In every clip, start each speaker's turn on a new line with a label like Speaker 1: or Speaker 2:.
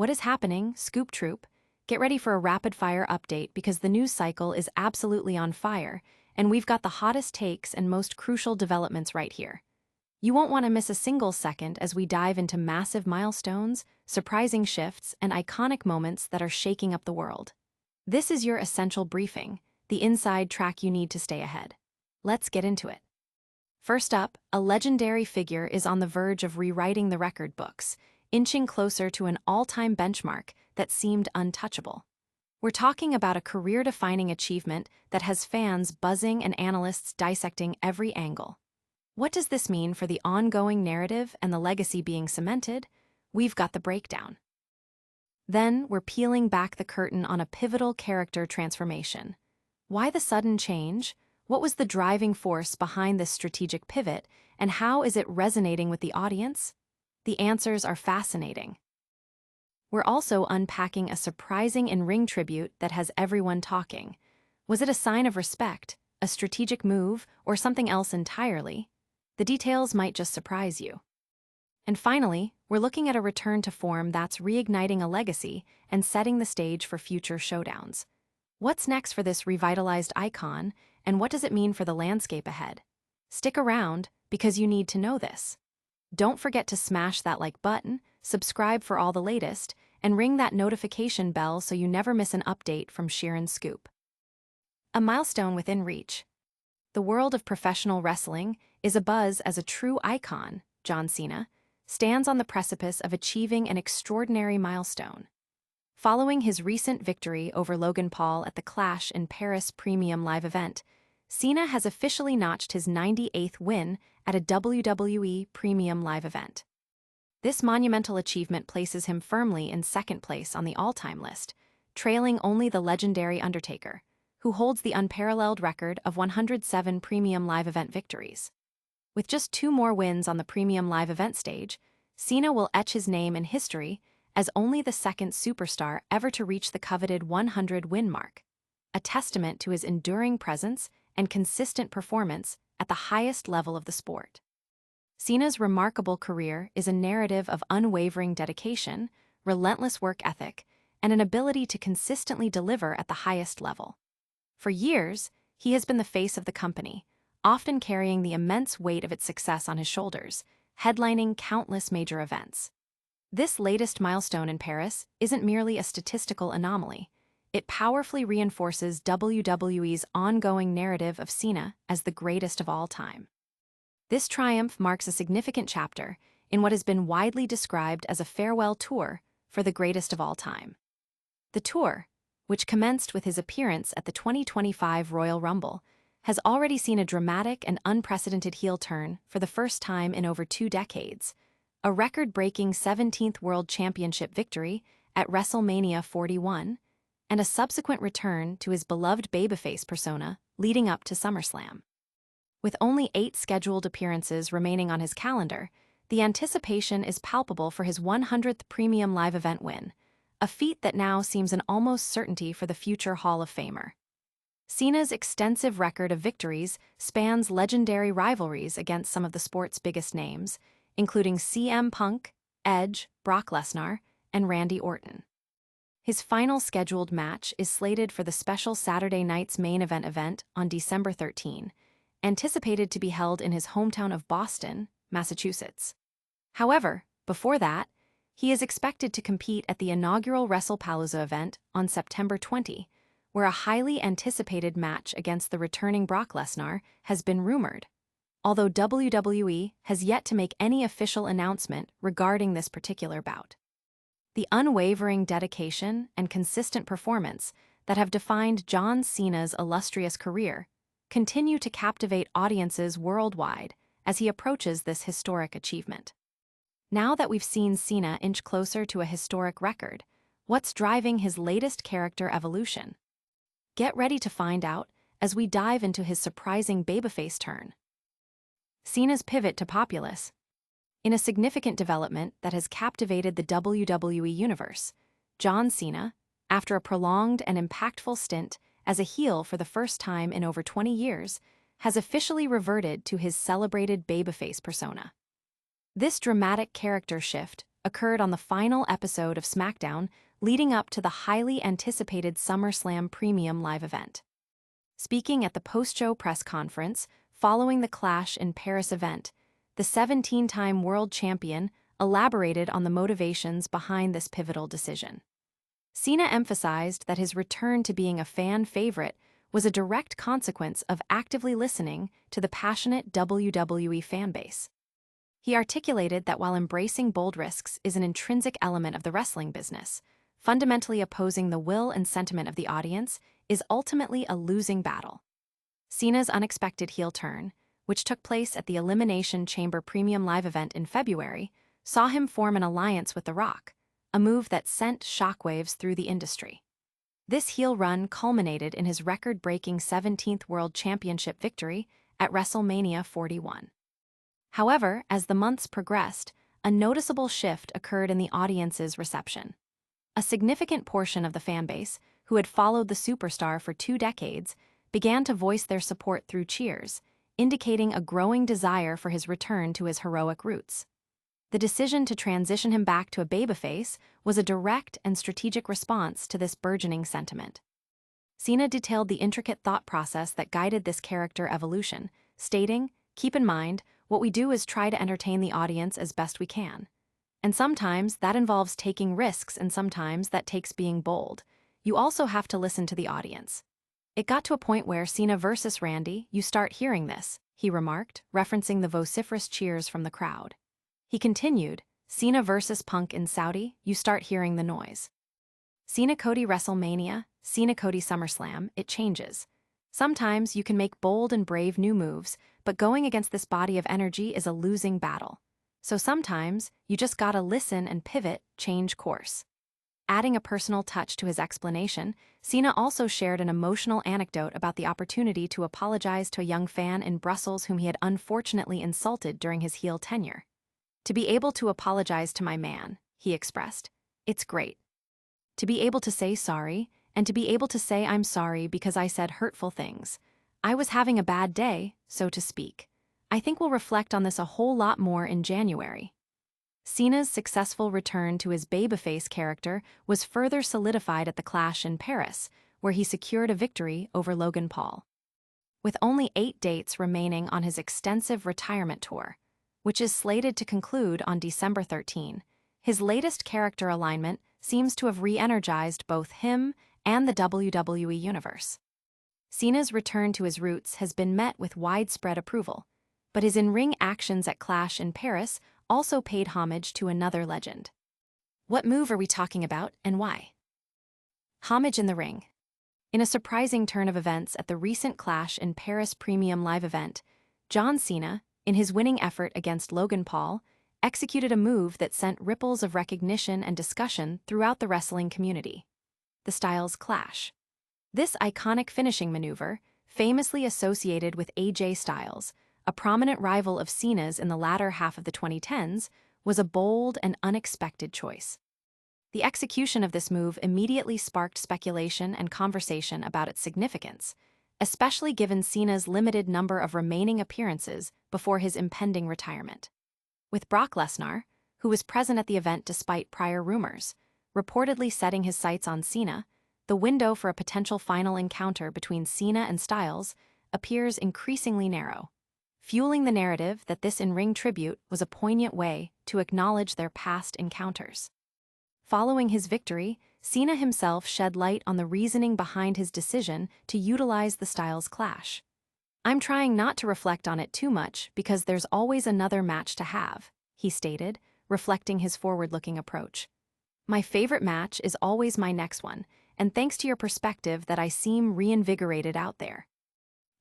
Speaker 1: What is happening, Scoop Troop? Get ready for a rapid-fire update because the news cycle is absolutely on fire, and we've got the hottest takes and most crucial developments right here. You won't want to miss a single second as we dive into massive milestones, surprising shifts, and iconic moments that are shaking up the world. This is your essential briefing, the inside track you need to stay ahead. Let's get into it. First up, a legendary figure is on the verge of rewriting the record books, inching closer to an all-time benchmark that seemed untouchable. We're talking about a career-defining achievement that has fans buzzing and analysts dissecting every angle. What does this mean for the ongoing narrative and the legacy being cemented? We've got the breakdown. Then, we're peeling back the curtain on a pivotal character transformation. Why the sudden change? What was the driving force behind this strategic pivot, and how is it resonating with the audience? The answers are fascinating. We're also unpacking a surprising in-ring tribute that has everyone talking. Was it a sign of respect, a strategic move, or something else entirely? The details might just surprise you. And finally, we're looking at a return to form that's reigniting a legacy and setting the stage for future showdowns. What's next for this revitalized icon, and what does it mean for the landscape ahead? Stick around, because you need to know this. Don't forget to smash that like button, subscribe for all the latest, and ring that notification bell so you never miss an update from Sheeran Scoop. A milestone within reach. The world of professional wrestling is abuzz as a true icon, John Cena, stands on the precipice of achieving an extraordinary milestone. Following his recent victory over Logan Paul at the Clash in Paris Premium Live Event, Cena has officially notched his 98th win at a WWE Premium Live Event. This monumental achievement places him firmly in second place on the all-time list, trailing only the legendary Undertaker, who holds the unparalleled record of 107 Premium Live Event victories. With just 2 more wins on the Premium Live Event stage, Cena will etch his name in history as only the second superstar ever to reach the coveted 100-win mark, a testament to his enduring presence and consistent performance at the highest level of the sport. Cena's remarkable career is a narrative of unwavering dedication, relentless work ethic, and an ability to consistently deliver at the highest level. For years, he has been the face of the company, often carrying the immense weight of its success on his shoulders, headlining countless major events. This latest milestone in Paris isn't merely a statistical anomaly. It powerfully reinforces WWE's ongoing narrative of Cena as the greatest of all time. This triumph marks a significant chapter in what has been widely described as a farewell tour for the greatest of all time. The tour, which commenced with his appearance at the 2025 Royal Rumble, has already seen a dramatic and unprecedented heel turn for the first time in over 2 decades, a record-breaking 17th World Championship victory at WrestleMania 41, and a subsequent return to his beloved babyface persona leading up to SummerSlam. With only 8 scheduled appearances remaining on his calendar, the anticipation is palpable for his 100th Premium Live Event win, a feat that now seems an almost certainty for the future Hall of Famer. Cena's extensive record of victories spans legendary rivalries against some of the sport's biggest names, including CM Punk, Edge, Brock Lesnar, and Randy Orton. His final scheduled match is slated for the special Saturday night's main event on December 13, anticipated to be held in his hometown of Boston, Massachusetts. However, before that, he is expected to compete at the inaugural WrestlePalooza event on September 20, where a highly anticipated match against the returning Brock Lesnar has been rumored, although WWE has yet to make any official announcement regarding this particular bout. The unwavering dedication and consistent performance that have defined John Cena's illustrious career continue to captivate audiences worldwide as he approaches this historic achievement. Now that we've seen Cena inch closer to a historic record, what's driving his latest character evolution? Get ready to find out as we dive into his surprising babyface turn. Cena's pivot to populace. In a significant development that has captivated the WWE Universe, John Cena, after a prolonged and impactful stint as a heel for the first time in over 20 years, has officially reverted to his celebrated babyface persona. This dramatic character shift occurred on the final episode of SmackDown, leading up to the highly anticipated SummerSlam Premium Live Event. Speaking at the post-show press conference following the Clash in Paris event, the 17-time world champion elaborated on the motivations behind this pivotal decision. Cena emphasized that his return to being a fan favorite was a direct consequence of actively listening to the passionate WWE fanbase. He articulated that while embracing bold risks is an intrinsic element of the wrestling business, fundamentally opposing the will and sentiment of the audience is ultimately a losing battle. Cena's unexpected heel turn, which took place at the Elimination Chamber Premium Live Event in February, saw him form an alliance with The Rock, a move that sent shockwaves through the industry. This heel run culminated in his record-breaking 17th World Championship victory at WrestleMania 41. However, as the months progressed, a noticeable shift occurred in the audience's reception. A significant portion of the fanbase, who had followed the superstar for 2 decades, began to voice their support through cheers, indicating a growing desire for his return to his heroic roots. The decision to transition him back to a babyface was a direct and strategic response to this burgeoning sentiment. Cena detailed the intricate thought process that guided this character evolution, stating, "Keep in mind, what we do is try to entertain the audience as best we can. And sometimes that involves taking risks and sometimes that takes being bold. You also have to listen to the audience." It got to a point where Cena versus Randy, you start hearing this, he remarked, referencing the vociferous cheers from the crowd. He continued, Cena versus Punk in Saudi, you start hearing the noise. Cena Cody WrestleMania, Cena Cody SummerSlam, it changes. Sometimes you can make bold and brave new moves, but going against this body of energy is a losing battle. So sometimes you just gotta listen and pivot, change course. Adding a personal touch to his explanation, Cena also shared an emotional anecdote about the opportunity to apologize to a young fan in Brussels whom he had unfortunately insulted during his heel tenure. "To be able to apologize to my man," he expressed, "it's great. To be able to say sorry, and to be able to say I'm sorry because I said hurtful things. I was having a bad day, so to speak. I think we'll reflect on this a whole lot more in January." Cena's successful return to his babyface character was further solidified at the Clash in Paris, where he secured a victory over Logan Paul. With only 8 dates remaining on his extensive retirement tour, which is slated to conclude on December 13, his latest character alignment seems to have re-energized both him and the WWE Universe. Cena's return to his roots has been met with widespread approval, but his in-ring actions at Clash in Paris also paid homage to another legend. What move are we talking about, and why? Homage in the ring. In a surprising turn of events at the recent Clash in Paris Premium Live Event, John Cena, in his winning effort against Logan Paul, executed a move that sent ripples of recognition and discussion throughout the wrestling community. The Styles Clash. This iconic finishing maneuver, famously associated with AJ Styles, a prominent rival of Cena's in the latter half of the 2010s, was a bold and unexpected choice. The execution of this move immediately sparked speculation and conversation about its significance, especially given Cena's limited number of remaining appearances before his impending retirement. With Brock Lesnar, who was present at the event despite prior rumors, reportedly setting his sights on Cena, the window for a potential final encounter between Cena and Styles appears increasingly narrow, fueling the narrative that this in-ring tribute was a poignant way to acknowledge their past encounters. Following his victory, Cena himself shed light on the reasoning behind his decision to utilize the Styles Clash. "I'm trying not to reflect on it too much because there's always another match to have," he stated, reflecting his forward-looking approach. "My favorite match is always my next one, and thanks to your perspective that I seem reinvigorated out there."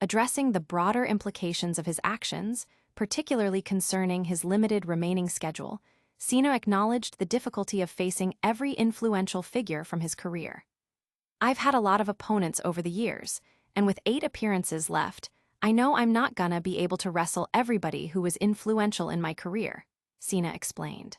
Speaker 1: Addressing the broader implications of his actions, particularly concerning his limited remaining schedule, Cena acknowledged the difficulty of facing every influential figure from his career. "I've had a lot of opponents over the years, and with 8 appearances left, I know I'm not gonna be able to wrestle everybody who was influential in my career," Cena explained.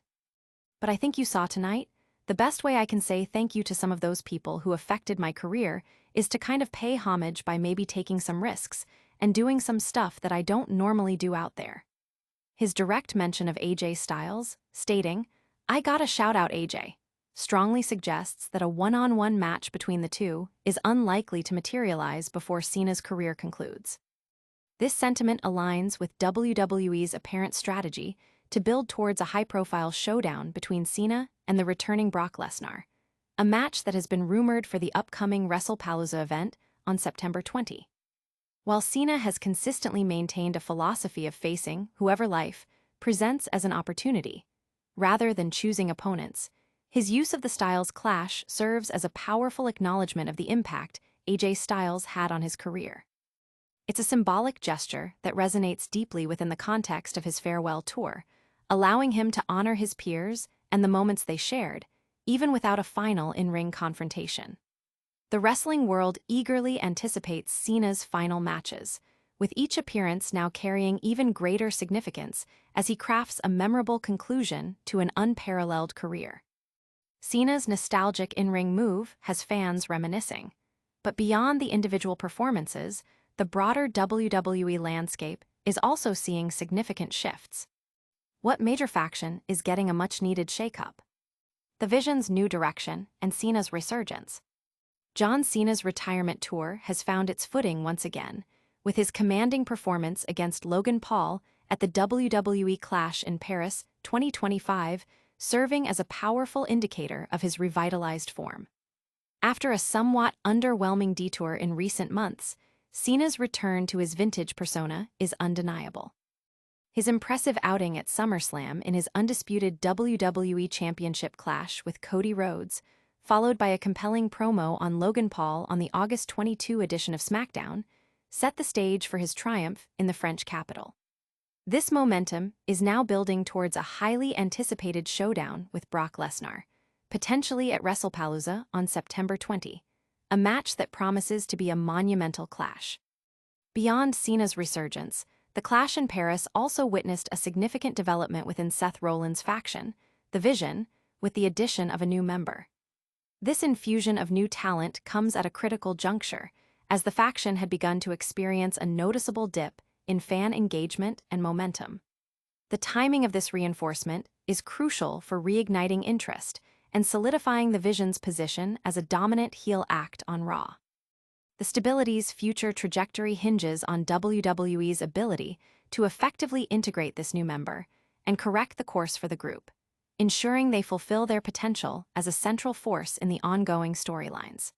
Speaker 1: "But I think you saw tonight, the best way I can say thank you to some of those people who affected my career is to kind of pay homage by maybe taking some risks and doing some stuff that I don't normally do out there." His direct mention of AJ Styles, stating, I gotta shout out AJ. Strongly suggests that a one-on-one match between the two is unlikely to materialize before Cena's career concludes. This sentiment aligns with WWE's apparent strategy to build towards a high-profile showdown between Cena and the returning Brock Lesnar, a match that has been rumored for the upcoming WrestlePalooza event on September 20. While Cena has consistently maintained a philosophy of facing whoever life presents as an opportunity, rather than choosing opponents, his use of the Styles clash serves as a powerful acknowledgement of the impact AJ Styles had on his career. It's a symbolic gesture that resonates deeply within the context of his farewell tour, allowing him to honor his peers and the moments they shared, even without a final in-ring confrontation. The wrestling world eagerly anticipates Cena's final matches, with each appearance now carrying even greater significance as he crafts a memorable conclusion to an unparalleled career. Cena's nostalgic in-ring move has fans reminiscing, but beyond the individual performances, the broader WWE landscape is also seeing significant shifts. What major faction is getting a much-needed shakeup? The Vision's new direction and Cena's resurgence. John Cena's retirement tour has found its footing once again, with his commanding performance against Logan Paul at the WWE Clash in Paris 2025 serving as a powerful indicator of his revitalized form. After a somewhat underwhelming detour in recent months, Cena's return to his vintage persona is undeniable. His impressive outing at SummerSlam in his undisputed WWE Championship clash with Cody Rhodes, followed by a compelling promo on Logan Paul on the August 22 edition of SmackDown, set the stage for his triumph in the French capital. This momentum is now building towards a highly anticipated showdown with Brock Lesnar, potentially at WrestlePalooza on September 20, a match that promises to be a monumental clash. Beyond Cena's resurgence, the clash in Paris also witnessed a significant development within Seth Rollins' faction, The Vision, with the addition of a new member. This infusion of new talent comes at a critical juncture, as the faction had begun to experience a noticeable dip in fan engagement and momentum. The timing of this reinforcement is crucial for reigniting interest and solidifying the Vision's position as a dominant heel act on Raw. The stability's future trajectory hinges on WWE's ability to effectively integrate this new member and correct the course for the group, ensuring they fulfill their potential as a central force in the ongoing storylines.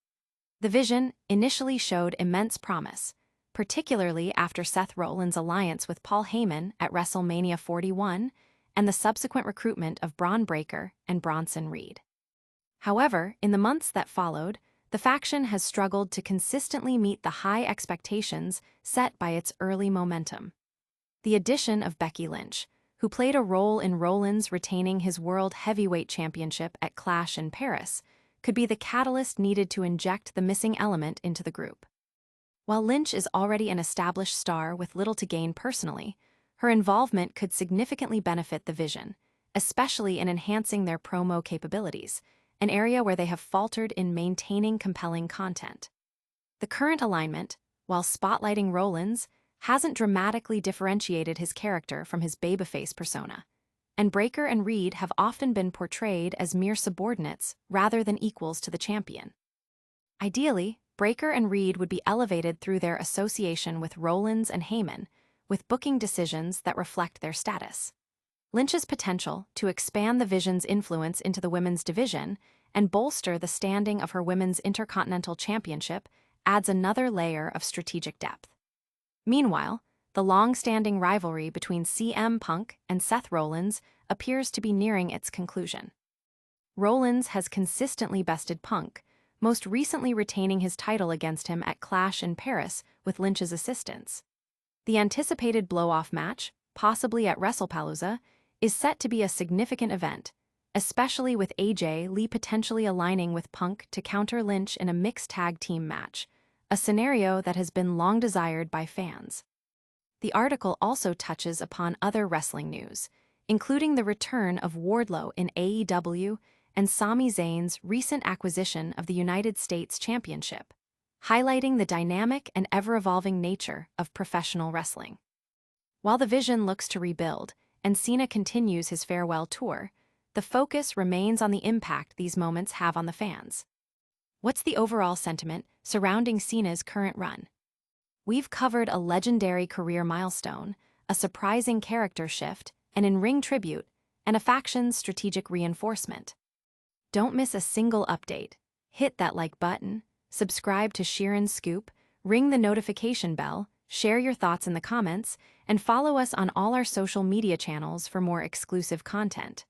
Speaker 1: The Vision initially showed immense promise, particularly after Seth Rollins' alliance with Paul Heyman at WrestleMania 41 and the subsequent recruitment of Braun Breaker and Bronson Reed. However, in the months that followed, the faction has struggled to consistently meet the high expectations set by its early momentum. The addition of Becky Lynch, who played a role in Rollins retaining his World Heavyweight Championship at Clash in Paris, could be the catalyst needed to inject the missing element into the group. While Lynch is already an established star with little to gain personally, her involvement could significantly benefit the Vision, especially in enhancing their promo capabilities, an area where they have faltered in maintaining compelling content. The current alignment, while spotlighting Rollins, hasn't dramatically differentiated his character from his babyface persona, and Breaker and Reed have often been portrayed as mere subordinates rather than equals to the champion. Ideally, Breaker and Reed would be elevated through their association with Rollins and Heyman, with booking decisions that reflect their status. Lynch's potential to expand the Vision's influence into the women's division and bolster the standing of her Women's Intercontinental Championship adds another layer of strategic depth. Meanwhile, the long-standing rivalry between CM Punk and Seth Rollins appears to be nearing its conclusion. Rollins has consistently bested Punk, most recently retaining his title against him at Clash in Paris with Lynch's assistance. The anticipated blow-off match, possibly at WrestlePalooza, is set to be a significant event, especially with AJ Lee potentially aligning with Punk to counter Lynch in a mixed tag team match, a scenario that has been long desired by fans. The article also touches upon other wrestling news, including the return of Wardlow in AEW and Sami Zayn's recent acquisition of the United States Championship, highlighting the dynamic and ever-evolving nature of professional wrestling. While the Vision looks to rebuild and Cena continues his farewell tour, The focus remains on the impact these moments have on the fans. What's the overall sentiment surrounding Cena's current run? We've covered a legendary career milestone, a surprising character shift, an in-ring tribute, and a faction's strategic reinforcement. Don't miss a single update. Hit that like button, subscribe to Sheeran Scoop, ring the notification bell, share your thoughts in the comments, and follow us on all our social media channels for more exclusive content.